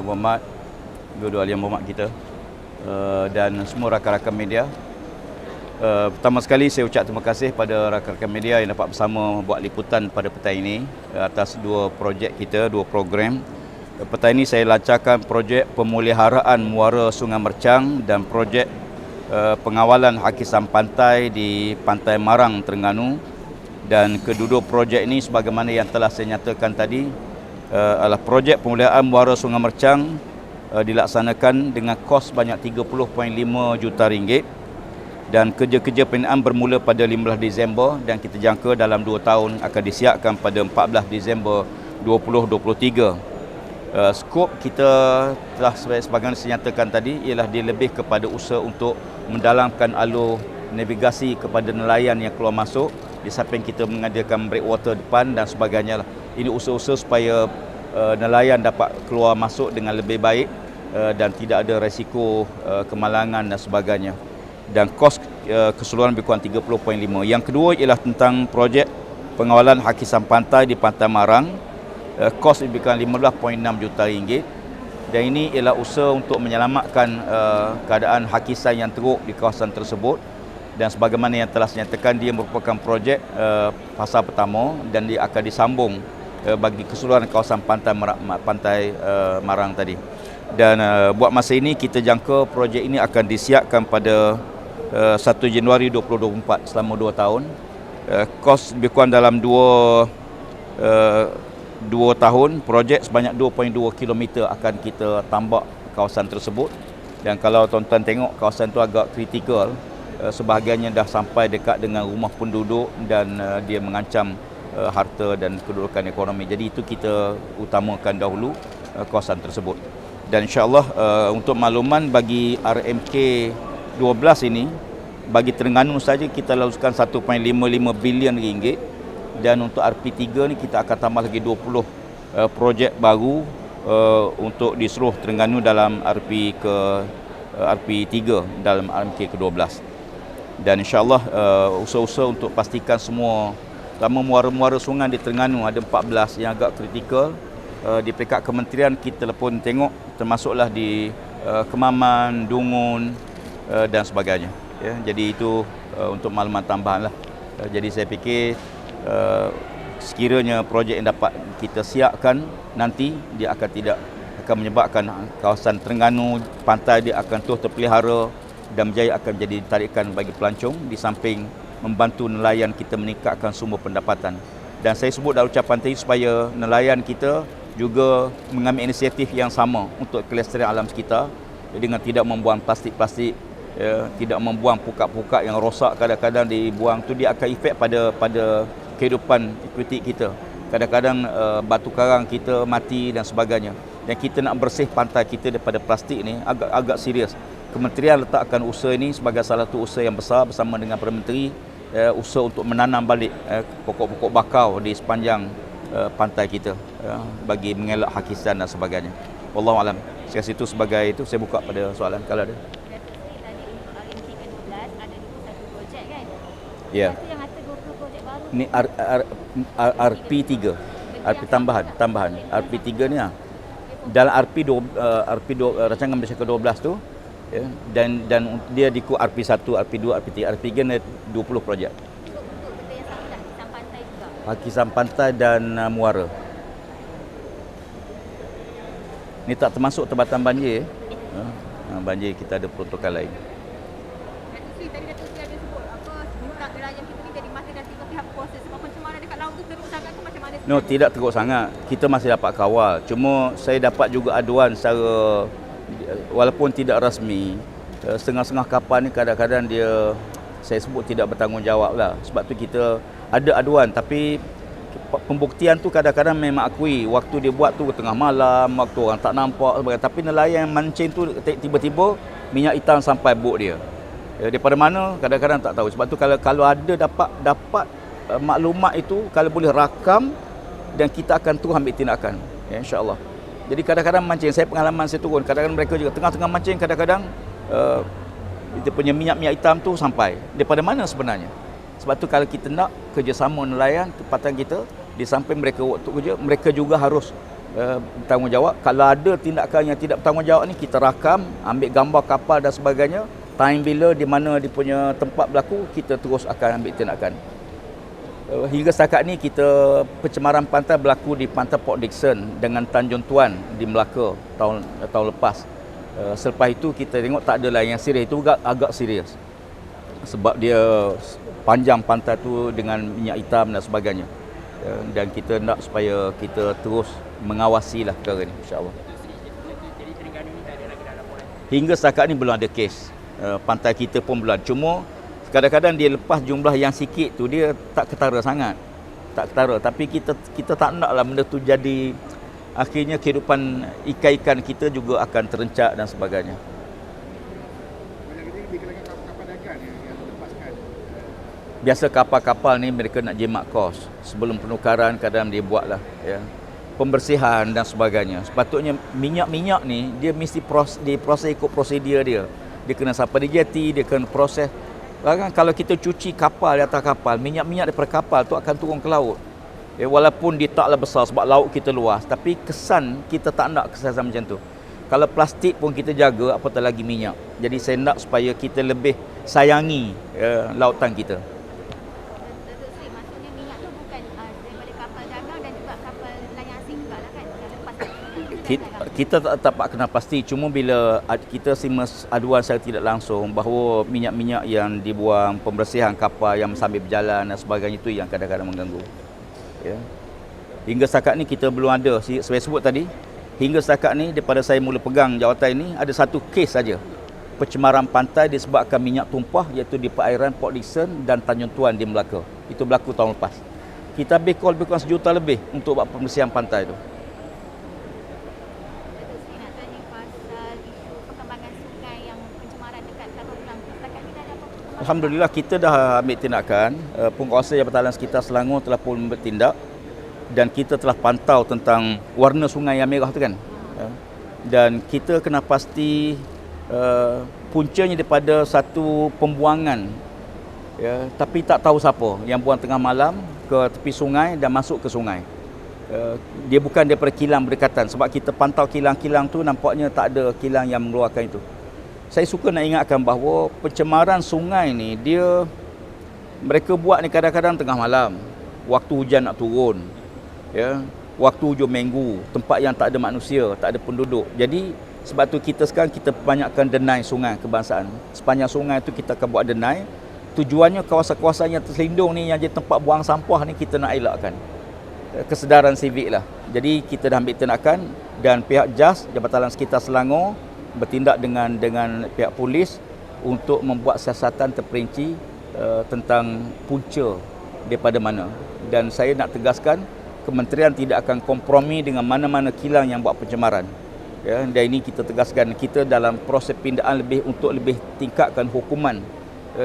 Muhammad, dua-dua ahli Muhammad kita, dan semua rakan-rakan media. Pertama sekali saya ucap terima kasih pada rakan-rakan media yang dapat bersama buat liputan pada petang ini atas dua projek kita, dua program. Petang ini saya lancarkan projek pemeliharaan muara Sungai Mercang dan projek pengawalan hakisan pantai di Pantai Marang, Terengganu. Dan kedua-dua projek ini sebagaimana yang telah saya nyatakan tadi adalah projek pemeliharaan muara Sungai Mercang dilaksanakan dengan kos banyak 30.5 juta ringgit. Dan kerja-kerja pembinaan bermula pada 15 Disember dan kita jangka dalam 2 tahun akan disiapkan pada 14 Disember 2023. Skop kita telah sebagaimana saya nyatakan tadi ialah dia lebih kepada usaha untuk mendalamkan alur navigasi kepada nelayan yang keluar masuk, di samping kita mengadakan breakwater depan dan sebagainya. Ini usaha-usaha supaya nelayan dapat keluar masuk dengan lebih baik dan tidak ada risiko kemalangan dan sebagainya. Dan kos keseluruhan lebih kurang 30.5. Yang kedua ialah tentang projek pengawalan hakisan pantai di Pantai Marang. Kos lebih kurang 15.6 juta ringgit. Dan ini ialah usaha untuk menyelamatkan keadaan hakisan yang teruk di kawasan tersebut. Dan sebagaimana yang telah saya nyatakan, dia merupakan projek fasa pertama dan dia akan disambung bagi keseluruhan kawasan Pantai Marang tadi. Dan buat masa ini kita jangka projek ini akan disiapkan pada 1 Januari 2024 selama 2 tahun. Kos lebih kurang dalam 2 tahun. Projek sebanyak 2.2 km akan kita tambak kawasan tersebut. Dan kalau tuan-tuan tengok, kawasan itu agak kritikal. Sebahagiannya dah sampai dekat dengan rumah penduduk dan dia mengancam harta dan kedudukan ekonomi. Jadi itu kita utamakan dahulu kawasan tersebut. Dan insya-Allah untuk makluman bagi RMK 12 ini, bagi Terengganu saja kita laluskan 1.55 bilion ringgit, dan untuk RP3 ni kita akan tambah lagi 20 projek baru untuk di seluruh Terengganu dalam RP3 dalam RMK ke-12. Dan insya-Allah usaha-usaha untuk pastikan semua terutama muara-muara sungai di Terengganu ada 14 yang agak kritikal. Di peringkat kementerian kita pun tengok, termasuklah di Kemaman, Dungun dan sebagainya. Ya, jadi itu untuk makluman tambahan lah. Jadi saya fikir sekiranya projek yang dapat kita siapkan nanti, dia akan menyebabkan kawasan Terengganu, pantai dia akan terus terpelihara dan berjaya akan menjadi tarikan bagi pelancong, di samping membantu nelayan kita meningkatkan sumber pendapatan. Dan saya sebut dalam ucapan tadi supaya nelayan kita juga mengambil inisiatif yang sama untuk kelestarian alam sekitar dengan tidak membuang plastik-plastik, tidak membuang pukak-pukak yang rosak kadang-kadang dibuang tu, dia akan efek pada kehidupan ekuiti kita. Kadang-kadang batu karang kita mati dan sebagainya. Dan kita nak bersih pantai kita daripada plastik ni agak serius. Kementerian letakkan usaha ini sebagai salah satu usaha yang besar bersama dengan Perdana Menteri, usaha untuk menanam balik pokok-pokok bakau di sepanjang pantai kita bagi mengelak hakisan dan sebagainya. Wallahualam. Sekali itu sebagai itu saya buka pada soalan kalau ada. Ya. Ini RP3. RP tambahan. RP3 ni dalam rancangan Malaysia ke-12 tu, ya, dan dia diikut RP1, RP2, RP3. RP3 ni 20 projek. Hakisan pantai dan muara. Ini tak termasuk tempatan banjir. Banjir kita ada protokol lain. No, tidak teruk sangat. Kita masih dapat kawal. Cuma saya dapat juga aduan secara walaupun tidak rasmi. Setengah-setengah kapal ni kadang-kadang dia, saya sebut, tidak bertanggungjawab lah. Sebab tu kita ada aduan, tapi pembuktian tu kadang-kadang memang akui waktu dia buat tu tengah malam, waktu orang tak nampak sebagainya. Tapi nelayan yang mancing tu tiba-tiba minyak hitam sampai bot dia. Daripada mana kadang-kadang tak tahu. Sebab tu kalau ada dapat maklumat itu, kalau boleh rakam, dan kita akan terus ambil tindakan, ya, insya-Allah. Jadi kadang-kadang mancing, saya pengalaman saya turun, kadang-kadang mereka juga tengah-tengah mancing, kadang-kadang kita punya minyak hitam tu sampai. Daripada mana sebenarnya? Sebab tu kalau kita nak kerjasama nelayan tempatan kita, di samping mereka waktu kerja, mereka juga harus bertanggungjawab. Kalau ada tindakan yang tidak bertanggungjawab ni, kita rakam, ambil gambar kapal dan sebagainya, time bila di mana dia punya tempat berlaku, kita terus akan ambil tindakan. Hingga setakat ni kita pencemaran pantai berlaku di pantai Port Dickson dengan Tanjung Tuan di Melaka tahun lepas. Selepas itu kita tengok tak adalah yang serius, itu agak serius. Sebab dia panjang pantai tu dengan minyak hitam dan sebagainya. Dan kita nak supaya kita terus mengawasi lah perkara ni, insya-Allah. Hingga setakat ni belum ada kes. Pantai kita pun belum. Cuma kadang-kadang dia lepas jumlah yang sikit tu, dia tak ketara sangat. Tak ketara. Tapi kita tak naklah benda tu jadi, akhirnya kehidupan ikan-ikan kita juga akan terencak dan sebagainya. Biasa kapal-kapal ni mereka nak jimat kos. Sebelum penukaran kadang dia buatlah, ya, pembersihan dan sebagainya. Sepatutnya minyak-minyak ni dia mesti diproses ikut prosedur dia. Dia kena sampai di jeti, dia kena proses. Bahkan kalau kita cuci kapal di atas kapal, minyak-minyak daripada kapal tu akan turun ke laut. Ya, walaupun dia taklah besar sebab laut kita luas, tapi kesan kita tak nak kesan macam tu. Kalau plastik pun kita jaga, apatah lagi minyak. Jadi saya nak supaya kita lebih sayangi lautan kita. Datuk Seri, maksudnya minyak tu bukan daripada kapal dagang dan juga kapal nelayan asing juga lah kan? Yang lepas kita tak dapat kenal pasti, cuma bila kita simas aduan secara tidak langsung bahawa minyak-minyak yang dibuang, pembersihan kapal yang sambil berjalan dan sebagainya itu yang kadang-kadang mengganggu. Ya. Hingga setakat ni kita belum ada, saya sebut tadi, hingga setakat ni daripada saya mula pegang jawatan ini, ada satu kes saja pencemaran pantai disebabkan minyak tumpah, iaitu di perairan Port Dickson dan Tanjung Tuan di Melaka. Itu berlaku tahun lepas. Kita habis call lebih kurang 1 juta lebih untuk buat pembersihan pantai itu. Datuk Seri, nak tanya pasal isu perkembangan sungai yang pencemaran dekat Karang. Setakat ni dah ada apa perkembangan? Alhamdulillah kita dah ambil tindakan. Penguasa Jabatan Sekitar Selangor telah pun bertindak dan kita telah pantau tentang warna sungai yang merah tu kan. Dan kita kena pasti puncanya daripada satu pembuangan, ya, tapi tak tahu siapa yang buang tengah malam ke tepi sungai dan masuk ke sungai. Dia bukan daripada kilang berdekatan, sebab kita pantau kilang-kilang tu nampaknya tak ada kilang yang mengeluarkan itu. Saya suka nak ingatkan bahawa pencemaran sungai ni mereka buat ni kadang-kadang tengah malam, waktu hujan nak turun, ya, waktu hujung minggu, tempat yang tak ada manusia, tak ada penduduk. Jadi sebab tu kita sekarang kita banyakkan denai sungai kebangsaan. Sepanjang sungai tu kita akan buat denai. Tujuannya kawasan-kawasan yang terselindung ni, yang jadi tempat buang sampah ni, kita nak elakkan. Kesedaran sivik lah. Jadi kita dah ambil tindakan dan pihak JAS, Jabatan Sekitar Selangor, bertindak dengan pihak polis untuk membuat siasatan terperinci tentang punca daripada mana. Dan saya nak tegaskan, kementerian tidak akan kompromi dengan mana-mana kilang yang buat pencemaran. Ya, dan ini kita tegaskan, kita dalam proses pindaan untuk lebih tingkatkan hukuman,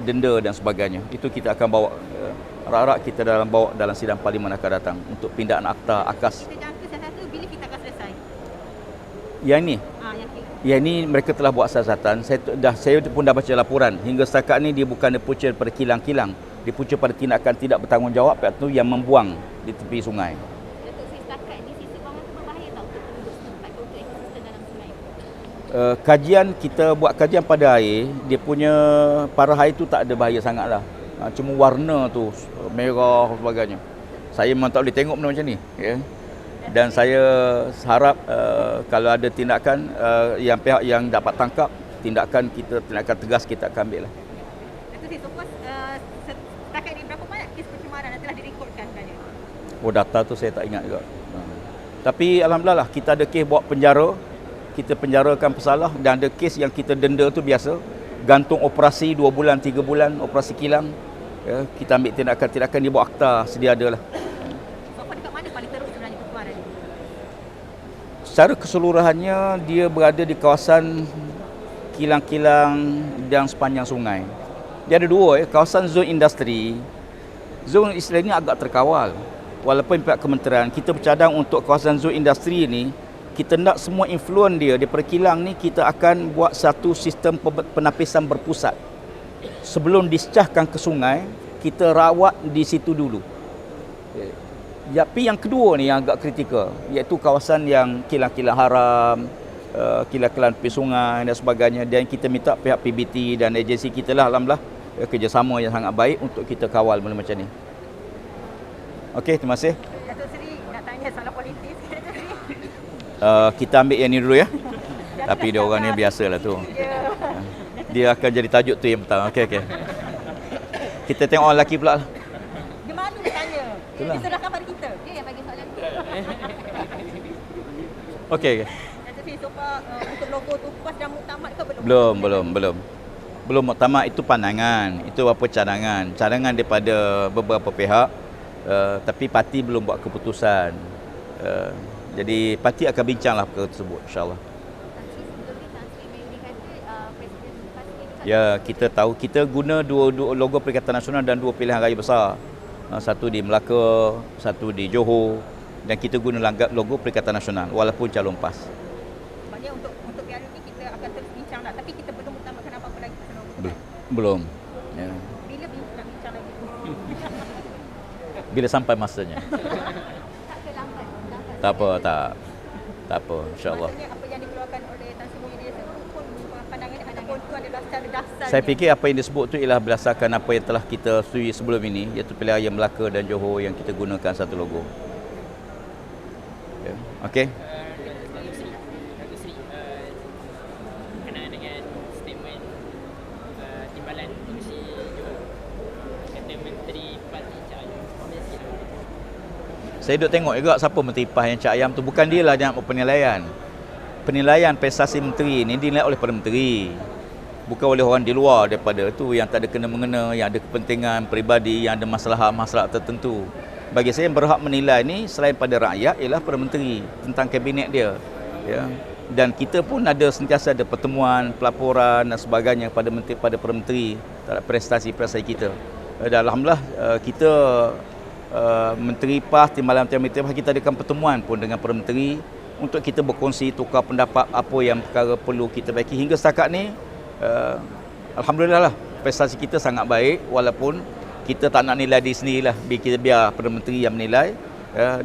denda dan sebagainya. Itu kita akan bawa, harap-harap kita bawa dalam sidang parlimen akan datang untuk pindaan akta AKAS. Kita jangka siasatan tu bila kita akan selesai? Yang ini mereka telah buat siasatan. Saya pun dah baca laporan. Hingga setakat ni dia bukan punca pada kilang-kilang, dia punca pada tindakan tidak bertanggungjawab pihak tu yang membuang di tepi sungai. Datuk Seri, setakat ni sisa buangan tu berbahaya tak untuk penduduk setempat, untuk ekosistem dalam sungai? Kajian, kita buat kajian pada air, dia punya para air tu tak ada bahaya sangatlah. Cuma warna tu merah dan sebagainya. Saya memang tak boleh tengok benda macam ni, ya. Dan saya harap kalau ada tindakan yang pihak yang dapat tangkap, tindakan tegas kita akan ambil lah. Datuk Seri, so far setakat ni berapa banyak kes pencemaran yang telah direkodkan sebenarnya? Oh, data tu saya tak ingat juga. Tapi alhamdulillah lah, kita ada kes bawa penjara, kita penjarakan pesalah, dan ada kes yang kita denda tu biasa, gantung operasi 2 bulan 3 bulan, operasi kilang. Ya, kita ambil tindakan dia buat akta sedia ada lah. So far dekat mana paling teruk sebenarnya pencemaran ni? Secara keseluruhannya dia berada di kawasan kilang-kilang dan sepanjang sungai. Dia ada 2, kawasan zon industri. Zon industri ini agak terkawal. Walaupun pihak kementerian kita bercadang untuk kawasan zon industri ini, kita nak semua influen dia daripada kilang ni, kita akan buat satu sistem penapisan berpusat. Sebelum disecahkan ke sungai, kita rawat di situ dulu. Tapi yang kedua ni yang agak kritikal, iaitu kawasan yang kilang-kilang haram, kilang-kilang tepi sungai dan sebagainya, dan kita minta pihak PBT dan agensi kita lah, alhamdulillah, kerjasama yang sangat baik untuk kita kawal benda macam ni. Okey, terima kasih. Datuk Seri nak tanya soal politis. Kita ambil yang ni dulu ya. Tapi dia orang ni biasalah tu. Dia akan jadi tajuk tu yang pertama. Okey. Kita tengok orang lelaki pula lah. Dia malu nak tanya. Itulah. Dia serahkan pada kita. Dia yang bagi soalan tu. Okey. Datuk Seri, so far untuk logo tu PAS dah muktamad ke belum? Belum muktamad, itu pandangan. Itu apa cadangan. Cadangan daripada beberapa pihak. Tapi parti belum buat keputusan. Jadi parti akan bincanglah perkara tersebut, insyaAllah. Ya, kita tahu kita guna dua logo Perikatan Nasional dan 2 pilihan raya besar. Satu di Melaka, satu di Johor, dan kita guna logo Perikatan Nasional walaupun calon PAS. Maknanya untuk piala ni kita akan terus bincang lah, tapi kita belum muktamadkan apa-apa lagi pasal logo. Belum. Ya. Bila nak bincang lagi? Bila sampai masanya. Tak ke lambat? Tak apa, insya-Allah. Maksudnya apa yang dikeluarkan oleh Tan Sri Muhyiddin pun pandangan ataupun itu adalah secara dasar. Saya fikir apa yang disebut tu ialah berdasarkan apa yang telah kita setujui sebelum ini, iaitu pilihan raya Melaka dan Johor yang kita gunakan satu logo. Ya. Okey. Datuk Seri, berkenaan dengan statement Timbalan Pengurusi Johor, kata Menteri Parti Cak Ayam, komen sikit. Saya duduk tengok juga siapa Menteri PAS yang Cak Ayam tu. Bukan dia lah yang buat penilaian. Penilaian prestasi menteri ni dinilai oleh Perdana Menteri. Bukan oleh orang di luar daripada tu yang tak ada kena-mengena, yang ada kepentingan peribadi, yang ada masalah tertentu. Bagi saya yang berhak menilai ni selain pada rakyat ialah Perdana Menteri tentang kabinet dia. Ya. Dan kita pun sentiasa ada pertemuan, pelaporan dan sebagainya pada Perdana Menteri terhadap prestasi-prestasi kita. Dan alhamdulillah kita Menteri PAS, Timbalan Menteri PAS, kita adakan pertemuan pun dengan Perdana Menteri untuk kita berkongsi, tukar pendapat apa yang perkara perlu kita baiki. Hingga setakat ni alhamdulillah lah, prestasi kita sangat baik, walaupun kita tak nak nilai diri sendirilah, biar Perdana Menteri yang menilai,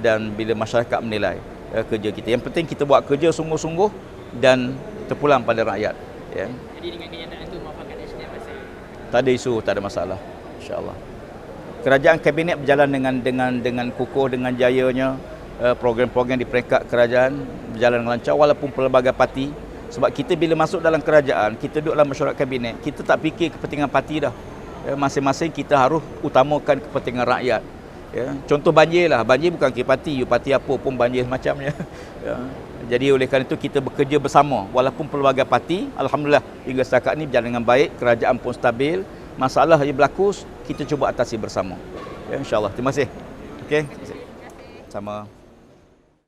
dan bila masyarakat menilai kerja kita. Yang penting kita buat kerja sungguh-sungguh dan terpulang pada rakyat. Ya. Jadi dengan kenyataan tu muafakat nasional pasal Tak ada isu, tak ada masalah, insya-Allah. Kerajaan kabinet berjalan dengan kukuh, dengan jayanya. Program-program di peringkat kerajaan berjalan dengan lancar walaupun pelbagai parti. Sebab kita bila masuk dalam kerajaan, kita duduk dalam mesyuarat kabinet, kita tak fikir kepentingan parti dah. Masing-masing kita harus utamakan kepentingan rakyat. Ya. Contoh banjir lah, banjir bukan kira parti apa pun banjir macamnya. Ya. Jadi oleh kerana itu kita bekerja bersama walaupun pelbagai parti. Alhamdulillah hingga setakat ni berjalan dengan baik, kerajaan pun stabil. Masalah yang berlaku kita cuba atasi bersama. Ya, insya-Allah. Terima kasih. Okey. Sama.